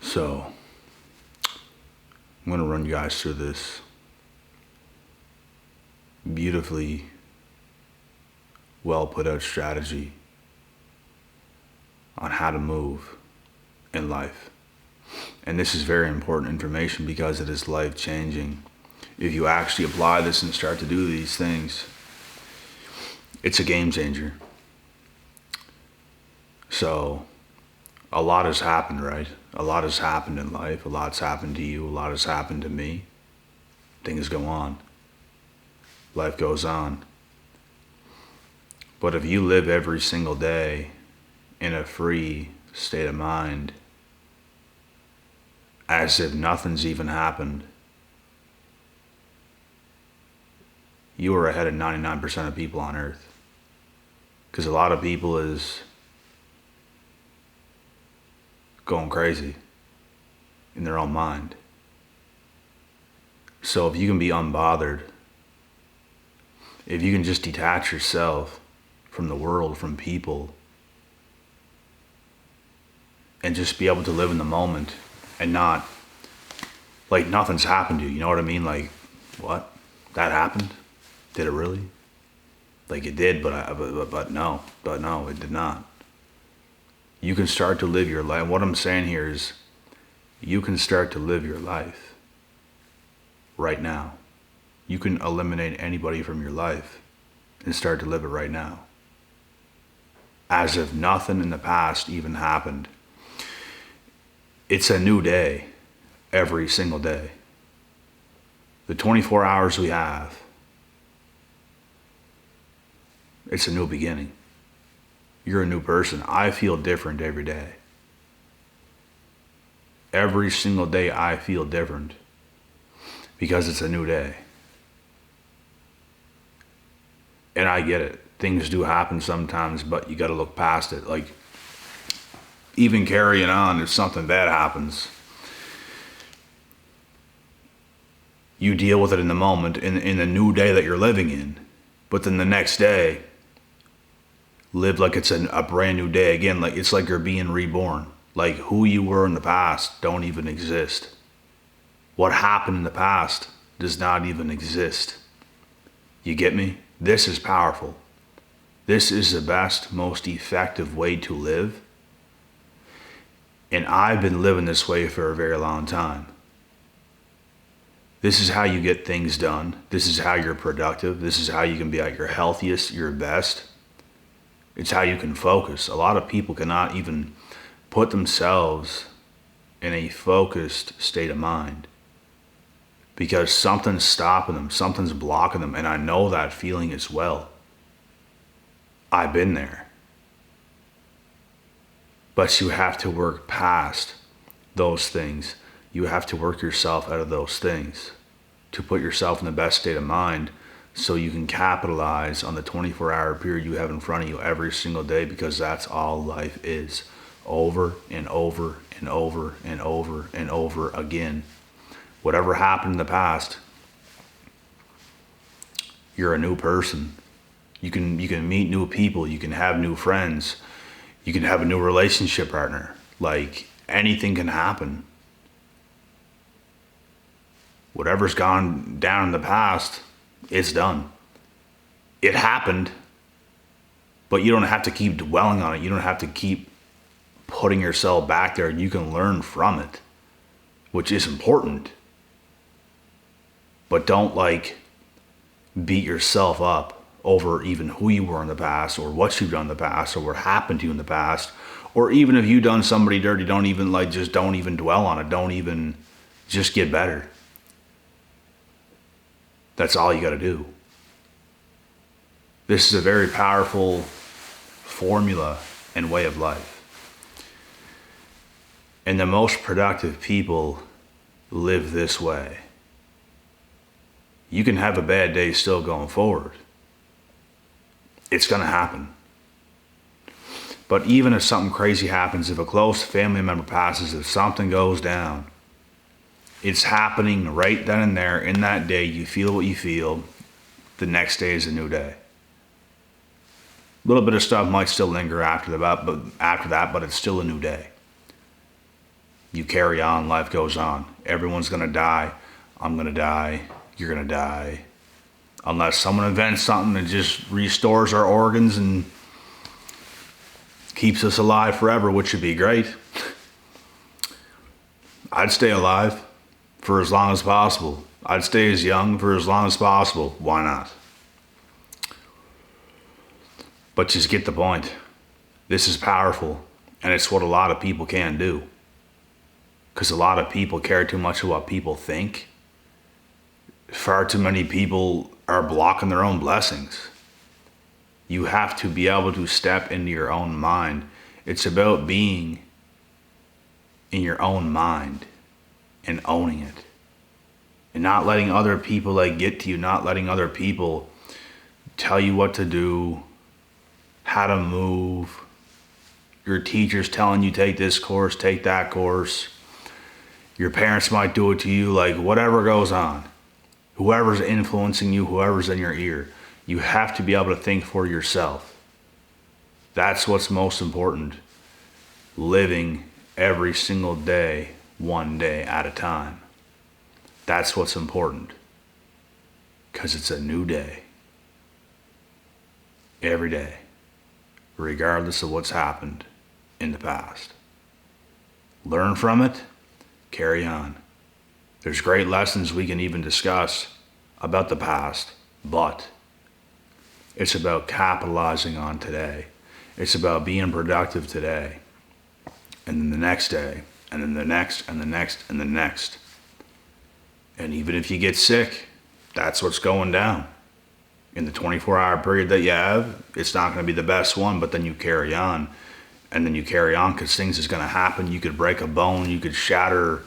So, I'm going to run you guys through this beautifully well put out strategy on how to move in life. And this is very important information because it is life changing. If you actually apply this and start to do these things, it's a game changer. So, a lot has happened, right? A lot has happened in life. A lot's happened to you. A lot has happened to me. Things go on. Life goes on. But if you live every single day in a free state of mind, as if nothing's even happened, you are ahead of 99% of people on earth. Because a lot of people is going crazy in their own mind. So if you can be unbothered, if you can just detach yourself from the world, from people, and just be able to live in the moment and not, like, nothing's happened to you, you know what I mean? Like, what? That happened? Did it really? Like, it did, but no, it did not. You can start to live your life. What I'm saying here is, you can start to live your life right now. You can eliminate anybody from your life and start to live it right now, as if nothing in the past even happened. It's a new day every single day. The 24 hours we have, it's a new beginning. You're a new person. I feel different every day. Every single day I feel different because it's a new day. And I get it. Things do happen sometimes, but you got to look past it. Like, even carrying on, if something bad happens, you deal with it in the moment, in the new day that you're living in. But then the next day, live like it's a brand new day again. Like, it's like you're being reborn. Like, who you were in the past don't even exist. What happened in the past does not even exist. You get me? This is powerful. This is the best, most effective way to live. And I've been living this way for a very long time. This is how you get things done. This is how you're productive. This is how you can be at your healthiest, your best. It's how you can focus. A lot of people cannot even put themselves in a focused state of mind because something's stopping them, something's blocking them, and I know that feeling as well. I've been there. But you have to work past those things. You have to work yourself out of those things to put yourself in the best state of mind so you can capitalize on the 24-hour period you have in front of you every single day, because that's all life is. Over and over and over and over and over again. Whatever happened in the past, you're a new person. You can meet new people. You can have new friends. You can have a new relationship partner. Like, anything can happen. Whatever's gone down in the past, it's done. It happened, but you don't have to keep dwelling on it. You don't have to keep putting yourself back there. You can learn from it, which is important. But don't, like, beat yourself up over even who you were in the past, or what you've done in the past, or what happened to you in the past, or even if you've done somebody dirty, don't even dwell on it. Don't even, just get better. That's all you got to do. This is a very powerful formula and way of life. And the most productive people live this way. You can have a bad day still going forward. It's going to happen. But even if something crazy happens, if a close family member passes, if something goes down, it's happening right then and there in that day. You feel what you feel. The next day is a new day. A little bit of stuff might still linger after that, but it's still a new day. You carry on, life goes on. Everyone's gonna die. I'm gonna die. You're gonna die. Unless someone invents something that just restores our organs and keeps us alive forever, which would be great. I'd stay alive for as long as possible. I'd stay as young for as long as possible. Why not? But just get the point. This is powerful, and it's what a lot of people can't do. Because a lot of people care too much of what people think. Far too many people are blocking their own blessings. You have to be able to step into your own mind. It's about being in your own mind and owning it. And not letting other people get to you, not letting other people tell you what to do, how to move. Your teacher's telling you take this course, take that course. Your parents might do it to you, whatever goes on. Whoever's influencing you, whoever's in your ear, you have to be able to think for yourself. That's what's most important. Living every single day, one day at a time. That's what's important. Because it's a new day. Every day. Regardless of what's happened in the past. Learn from it. Carry on. There's great lessons we can even discuss about the past, but it's about capitalizing on today. It's about being productive today, and then the next day, and then the next, and the next, and the next. And even if you get sick, that's what's going down. In the 24-hour period that you have, it's not going to be the best one, but then you carry on. And then you carry on because things is going to happen. You could break a bone, you could shatter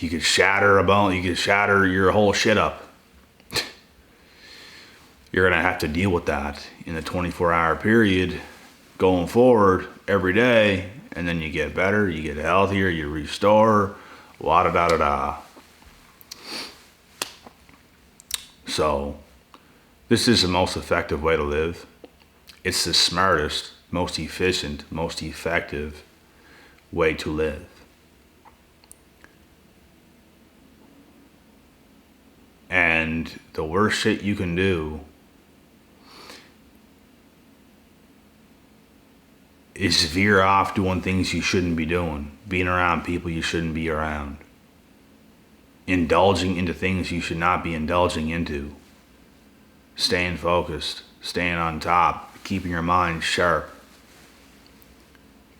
a bone, you could shatter your whole shit up. You're going to have to deal with that in the 24-hour period going forward every day, and then you get better, you get healthier, you restore, la-da-da-da-da. So, this is the most effective way to live. It's the smartest, most efficient, most effective way to live. And the worst shit you can do is veer off doing things you shouldn't be doing, being around people you shouldn't be around, indulging into things you should not be indulging into, staying focused, staying on top, keeping your mind sharp,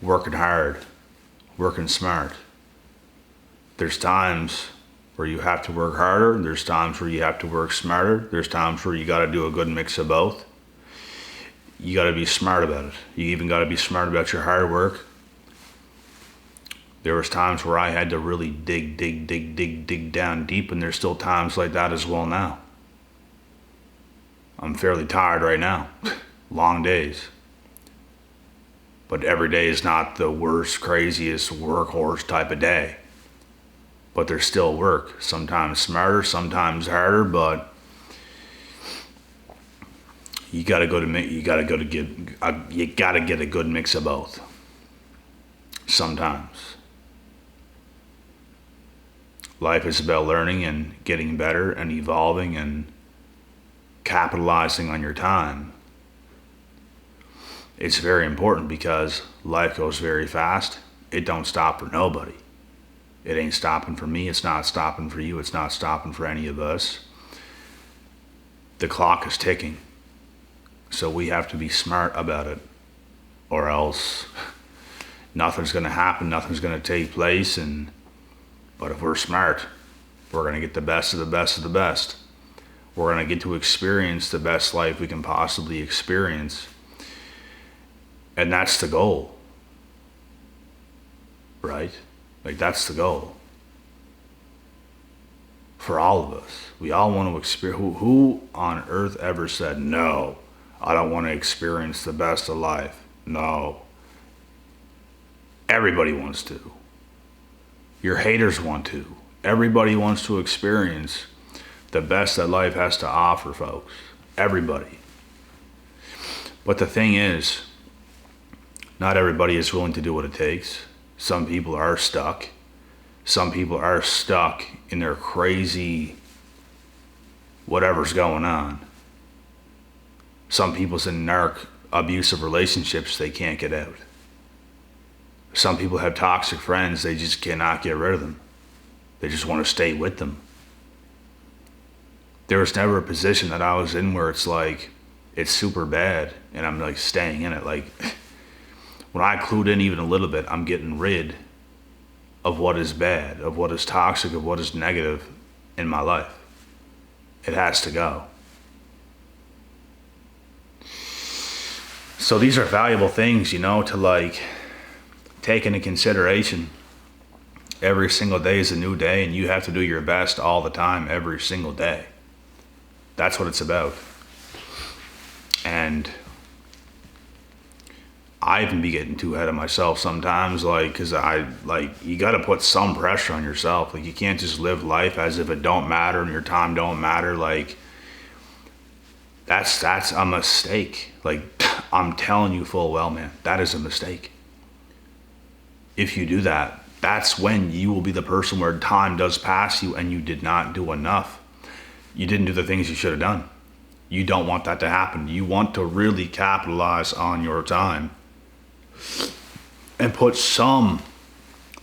working hard, working smart. There's times where you have to work harder. There's times where you have to work smarter. There's times where you got to do a good mix of both. You got to be smart about it. You even got to be smart about your hard work. There was times where I had to really dig down deep, and there's still times like that as well now. I'm fairly tired right now. Long days. But every day is not the worst, craziest workhorse type of day. But there's still work. Sometimes smarter, sometimes harder, but you gotta get a good mix of both. Sometimes. Life is about learning and getting better and evolving and capitalizing on your time. It's very important because life goes very fast. It don't stop for nobody. It ain't stopping for me. It's not stopping for you. It's not stopping for any of us. The clock is ticking. So we have to be smart about it, or else nothing's going to happen. Nothing's going to take place. But if we're smart, we're going to get the best of the best of the best. We're going to get to experience the best life we can possibly experience. And that's the goal. Right? That's the goal. For all of us. We all want to experience. Who on earth ever said, no, I don't want to experience the best of life? No. Everybody wants to. Your haters want to. Everybody wants to experience the best that life has to offer, folks. Everybody. But the thing is, Not everybody is willing to do what it takes. Some people are stuck. Some people are stuck in their crazy whatever's going on. Some people's in abusive relationships they can't get out. Some people have toxic friends, they just cannot get rid of them. They just want to stay with them. There was never a position that I was in where it's like, it's super bad and I'm like staying in it. Like when I clued in even a little bit, I'm getting rid of what is bad, of what is toxic, of what is negative in my life. It has to go. So these are valuable things, you know, to like take into consideration. Every single day is a new day and you have to do your best all the time, every single day. That's what it's about. And I even be getting too ahead of myself sometimes, like, cause you gotta put some pressure on yourself. Like you can't just live life as if it don't matter and your time don't matter. Like that's a mistake. Like I'm telling you full well, man, that is a mistake. If you do that, that's when you will be the person where time does pass you and you did not do enough. You didn't do the things you should have done. You don't want that to happen. You want to really capitalize on your time and put some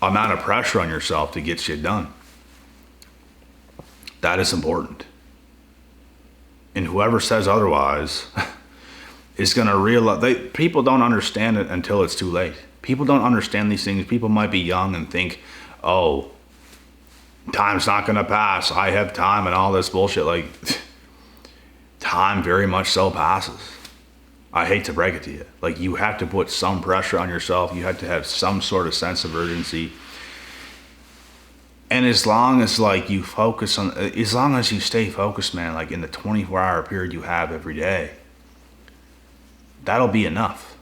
amount of pressure on yourself to get shit done. That is important. And whoever says otherwise is going to realize, people don't understand it until it's too late. People don't understand these things. People might be young and think, oh, time's not going to pass. I have time and all this bullshit. Like, time very much so passes. I hate to break it to you. Like, you have to put some pressure on yourself. You have to have some sort of sense of urgency. And as long as like you focus on, as long as you stay focused, man, like in the 24-hour period you have every day, that'll be enough.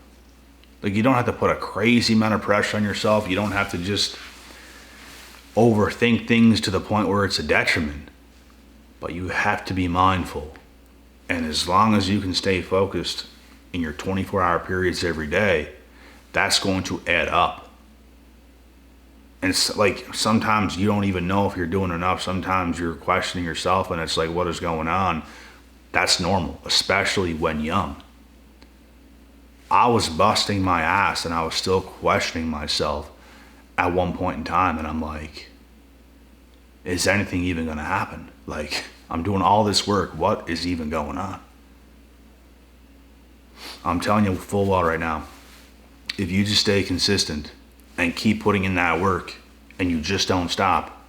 Like you don't have to put a crazy amount of pressure on yourself. You don't have to just overthink things to the point where it's a detriment. But you have to be mindful. And as long as you can stay focused in your 24-hour periods every day, that's going to add up. And it's like sometimes you don't even know if you're doing enough. Sometimes you're questioning yourself and it's like, what is going on? That's normal, especially when young. I was busting my ass and I was still questioning myself at one point in time. And I'm like, is anything even going to happen? Like, I'm doing all this work. What is even going on? I'm telling you full well right now, if you just stay consistent and keep putting in that work and you just don't stop,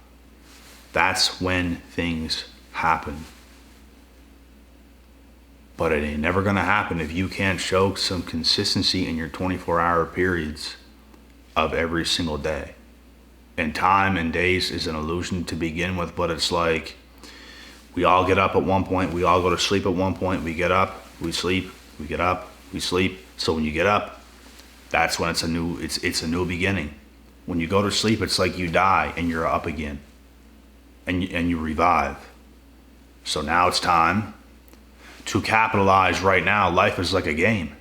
that's when things happen. But it ain't never gonna happen if you can't show some consistency in your 24-hour periods of every single day. And time and days is an illusion to begin with, but it's like we all get up at one point, we all go to sleep at one point, we get up, we sleep, we get up, we sleep. So when you get up, that's when it's a new beginning. When you go to sleep, it's like you die and you're up again and you revive. So now it's time to capitalize right now. Life is like a game.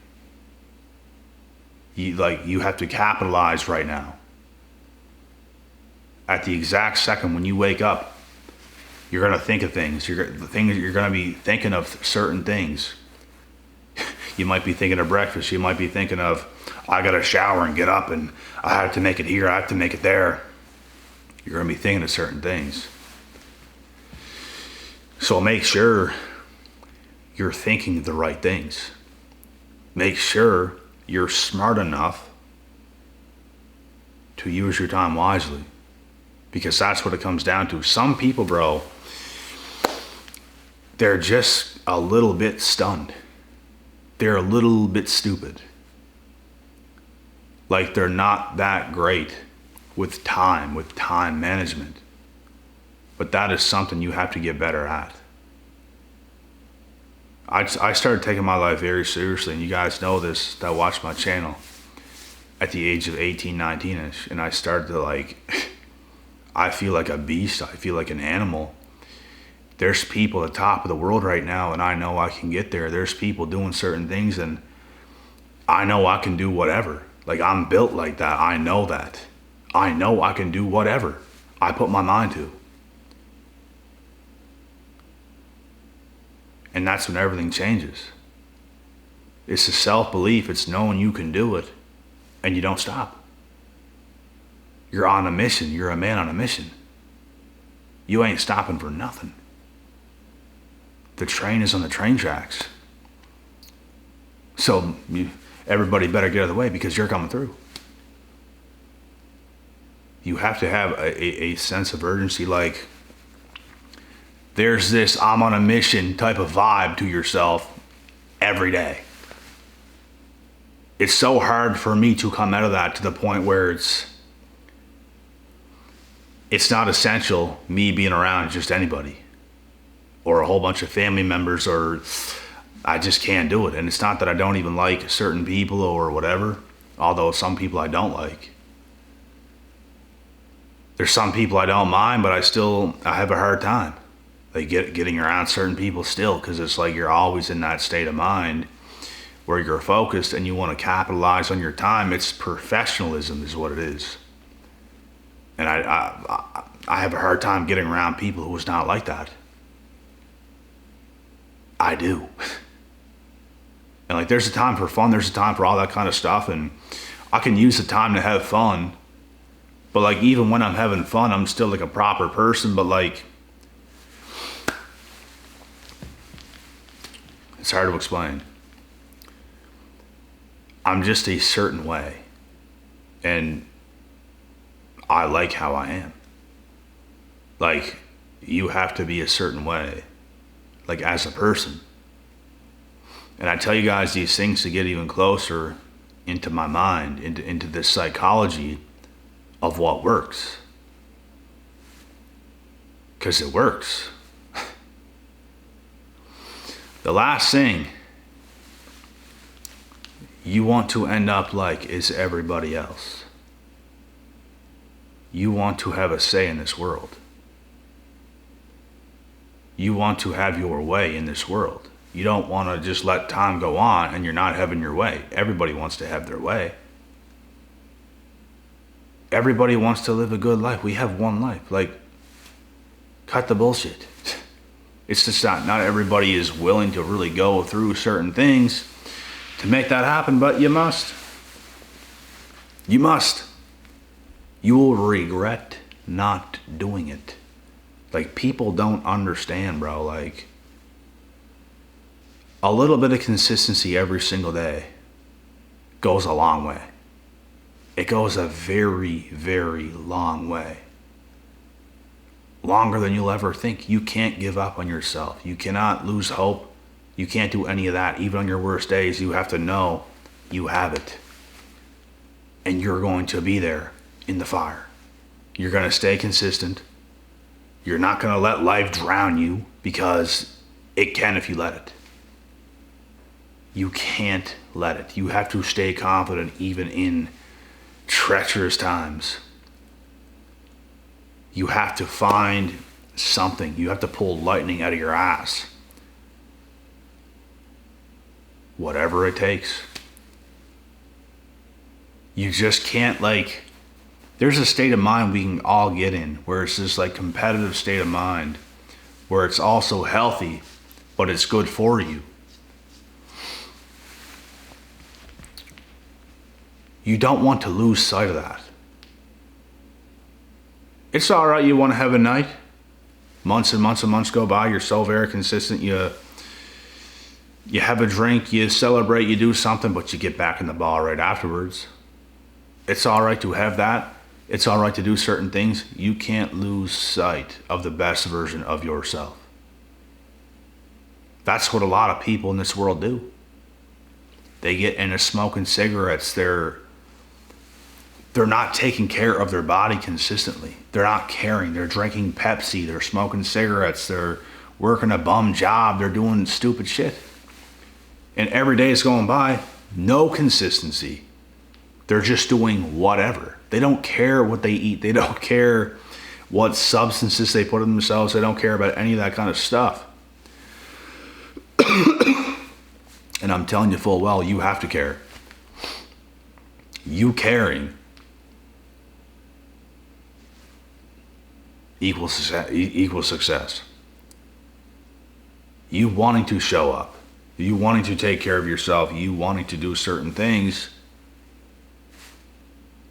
You have to capitalize right now. At the exact second when you wake up, you're gonna think of things. You're gonna be thinking of certain things. You might be thinking of breakfast. You might be thinking of, I gotta shower and get up and I have to make it here, I have to make it there. You're gonna be thinking of certain things. So make sure you're thinking the right things. Make sure you're smart enough to use your time wisely. Because that's what it comes down to. Some people, bro, they're just a little bit stunned. They're a little bit stupid. Like they're not that great with time management. But that is something you have to get better at. I started taking my life very seriously, and you guys know this that watch my channel, at the age of 18, 19-ish. And I started to I feel like a beast. I feel like an animal. There's people at the top of the world right now, and I know I can get there. There's people doing certain things, and I know I can do whatever. Like, I'm built like that. I know that. I know I can do whatever I put my mind to. And that's when everything changes. It's the self-belief. It's knowing you can do it. And you don't stop. You're on a mission. You're a man on a mission. You ain't stopping for nothing. The train is on the train tracks. So everybody better get out of the way because you're coming through. You have to have a sense of urgency, like there's this I'm on a mission type of vibe to yourself every day. It's so hard for me to come out of that to the point where it's not essential me being around just anybody or a whole bunch of family members, or I just can't do it. And it's not that I don't even like certain people or whatever, although some people I don't like. There's some people I don't mind, but I have a hard time like getting around certain people still, because it's like you're always in that state of mind where you're focused and you want to capitalize on your time. It's professionalism is what it is. And I have a hard time getting around people who is not like that. I do. And like there's a time for fun, there's a time for all that kind of stuff, and I can use the time to have fun. But like even when I'm having fun, I'm still like a proper person, but like it's hard to explain. I'm just a certain way. And I like how I am. Like, you have to be a certain way, like as a person. And I tell you guys these things to get even closer into my mind, into this psychology of what works. Because it works. The last thing you want to end up like is everybody else. You want to have a say in this world. You want to have your way in this world. You don't want to just let time go on and you're not having your way. Everybody wants to have their way. Everybody wants to live a good life. We have one life. Like, cut the bullshit. It's just not everybody is willing to really go through certain things to make that happen, but you must. You must. You will regret not doing it. Like, people don't understand, bro. Like, a little bit of consistency every single day goes a long way. It goes a very, very long way. Longer than you'll ever think. You can't give up on yourself. You cannot lose hope. You can't do any of that. Even on your worst days, you have to know you have it. And you're going to be there in the fire. You're going to stay consistent. You're not going to let life drown you, because it can if you let it. You can't let it. You have to stay confident even in treacherous times. You have to find something. You have to pull lightning out of your ass. Whatever it takes. You just can't, like, there's a state of mind we can all get in where it's this like competitive state of mind where it's also healthy, but it's good for you. You don't want to lose sight of that. It's all right. You want to have a night. Months and months and months go by. You're so very consistent. You have a drink. You celebrate. You do something, but you get back in the ball right afterwards. It's all right to have that. It's all right to do certain things. You can't lose sight of the best version of yourself. That's what a lot of people in this world do. They get into smoking cigarettes. They're not taking care of their body consistently. They're not caring. They're drinking Pepsi. They're smoking cigarettes. They're working a bum job. They're doing stupid shit. And every day is going by, no consistency. They're just doing whatever. They don't care what they eat. They don't care what substances they put in themselves. They don't care about any of that kind of stuff. And I'm telling you full well, you have to care. You caring equals success. You wanting to show up, you wanting to take care of yourself, you wanting to do certain things,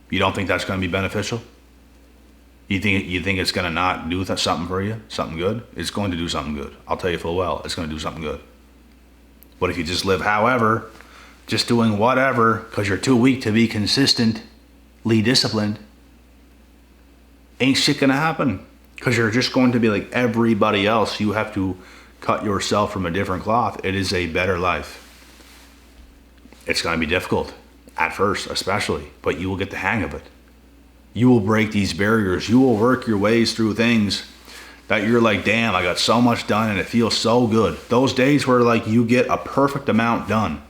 you don't think that's going to be beneficial? You think it's going to not do something for you, something good? It's going to do something good. I'll tell you full well, it's going to do something good. But if you just live however, just doing whatever, because you're too weak to be consistently disciplined, ain't shit going to happen. Because you're just going to be like everybody else. You have to cut yourself from a different cloth. It is a better life. It's going to be difficult at first, especially, but you will get the hang of it. You will break these barriers. You will work your ways through things that you're like, damn, I got so much done and it feels so good. Those days where like you get a perfect amount done,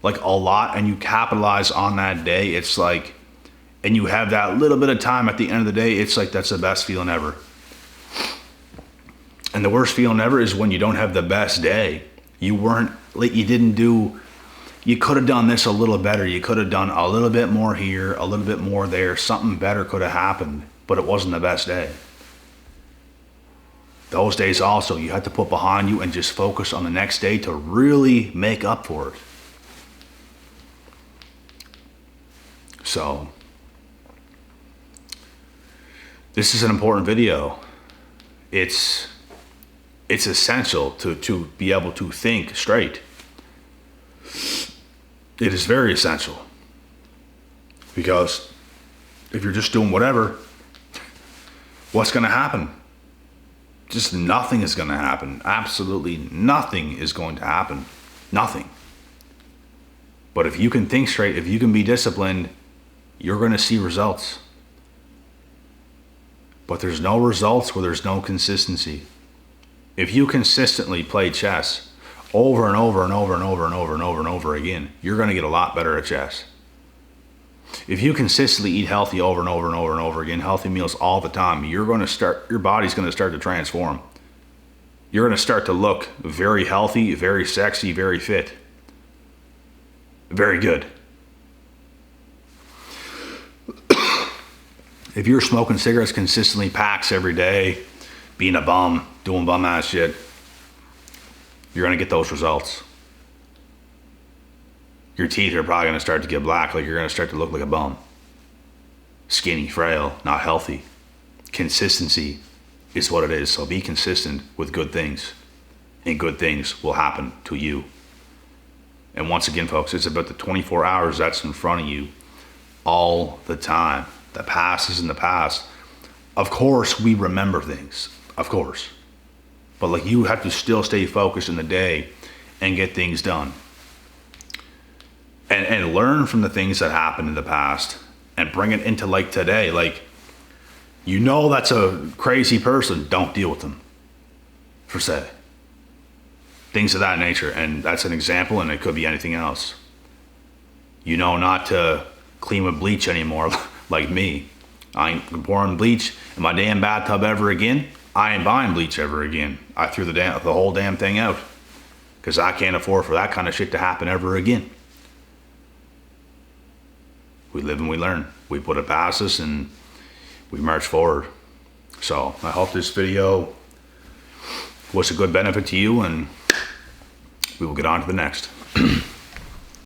like a lot, and you capitalize on that day, it's like, and you have that little bit of time at the end of the day, it's like that's the best feeling ever. And the worst feeling ever is when you don't have the best day. You could have done this a little better. You could have done a little bit more here, a little bit more there. Something better could have happened, but it wasn't the best day. Those days also, you have to put behind you and just focus on the next day to really make up for it. So, this is an important video. It's essential to be able to think straight. It is very essential. Because if you're just doing whatever, what's going to happen? Just nothing is going to happen. Absolutely nothing is going to happen. Nothing. But if you can think straight, if you can be disciplined, you're going to see results. But there's no results where there's no consistency. If you consistently play chess over and over and over and over and over and over and over again, you're going to get a lot better at chess. If you consistently eat healthy over and over and over and over again, healthy meals all the time, your body's going to start to transform. You're going to start to look very healthy, very sexy, very fit. Very good. If you're smoking cigarettes consistently, packs every day, being a bum, doing bum ass shit, you're going to get those results. Your teeth are probably going to start to get black, like you're going to start to look like a bum. Skinny, frail, not healthy. Consistency is what it is. So be consistent with good things, and good things will happen to you. And once again, folks, it's about the 24 hours that's in front of you all the time. The past is in the past. Of course, we remember things. Of course. But like you have to still stay focused in the day and get things done. And learn from the things that happened in the past and bring it into like today. Like, you know that's a crazy person. Don't deal with them. Per se. Things of that nature. And that's an example, and it could be anything else. You know not to clean with bleach anymore. Like me. I ain't pouring bleach in my damn bathtub ever again. I ain't buying bleach ever again. I threw the whole damn thing out. Because I can't afford for that kind of shit to happen ever again. We live and we learn. We put it past us and we march forward. So I hope this video was a good benefit to you, and we will get on to the next.